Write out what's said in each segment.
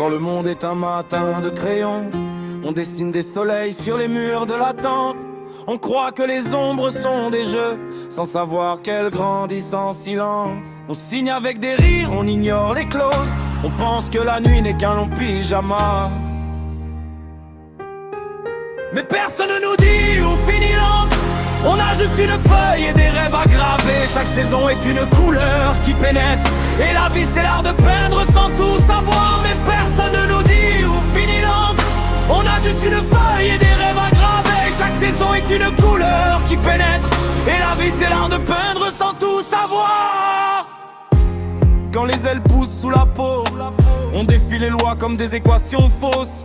Quand le monde est un matin de crayon, on dessine des soleils sur les murs de l'attente. On croit que les ombres sont des jeux, sans savoir qu'elles grandissent en silence. On signe avec des rires, on ignore les clauses. On pense que la nuit n'est qu'un long pyjama. Mais personne ne nous dit où finit l'encre. On a juste une feuille et des rêves à graver. Chaque saison est une couleur qui pénètre. Et la vie c'est l'art de peindre sans tout savoir. Mais personne ne nous dit où finit l'encre. On a juste une feuille et des rêves à graver. Chaque saison est une couleur qui pénètre. Et la vie c'est l'art de peindre sans tout savoir. Quand les ailes poussent sous la peau, on défie les lois comme des équations fausses.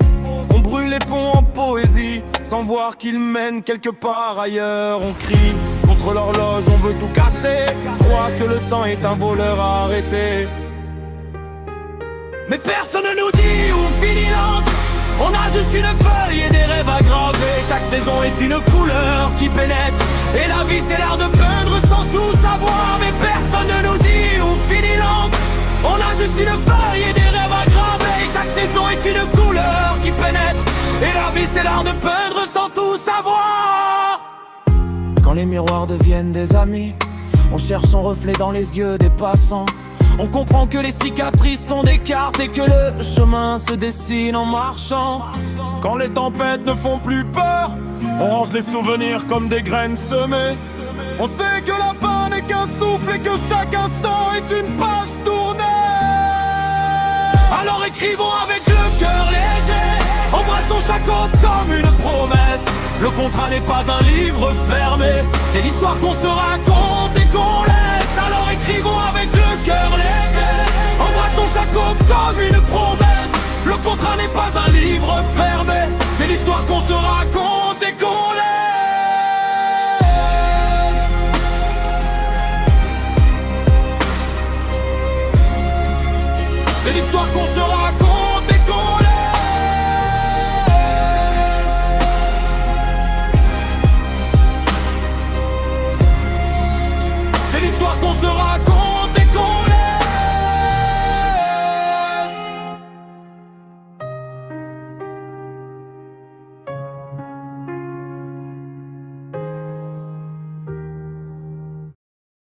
On brûle les ponts en poésie, sans voir qu'ils mènent quelque part ailleurs. On crie contre l'horloge, on veut tout casser. Croit que le temps est un voleur à arrêter. Mais personne ne nous dit où finit l'encre. On a juste une feuille et des rêves à graver. Chaque saison est une couleur qui pénètre. Et la vie c'est l'art de peindre sans tout savoir. Mais personne ne nous dit où finit l'encre. On a juste une feuille et des rêves à graver. Chaque saison est une couleur qui pénètre. Et la vie c'est l'art de peindre sans tout savoir. Quand les miroirs deviennent des amis, on cherche son reflet dans les yeux des passants. On comprend que les cicatrices sont des cartes et que le chemin se dessine en marchant. Quand les tempêtes ne font plus peur, on range les souvenirs comme des graines semées. On sait que la fin n'est qu'un souffle et que chaque instant est une page tournée. Alors écrivons avec le cœur léger, embrassons chaque autre comme une promesse. Le contrat n'est pas un livre fermé, c'est l'histoire qu'on se raconte et qu'on laisse. Alors écrivons avec le cœur léger, embrassons chaque autre comme une promesse. Le contrat n'est pas un livre fermé,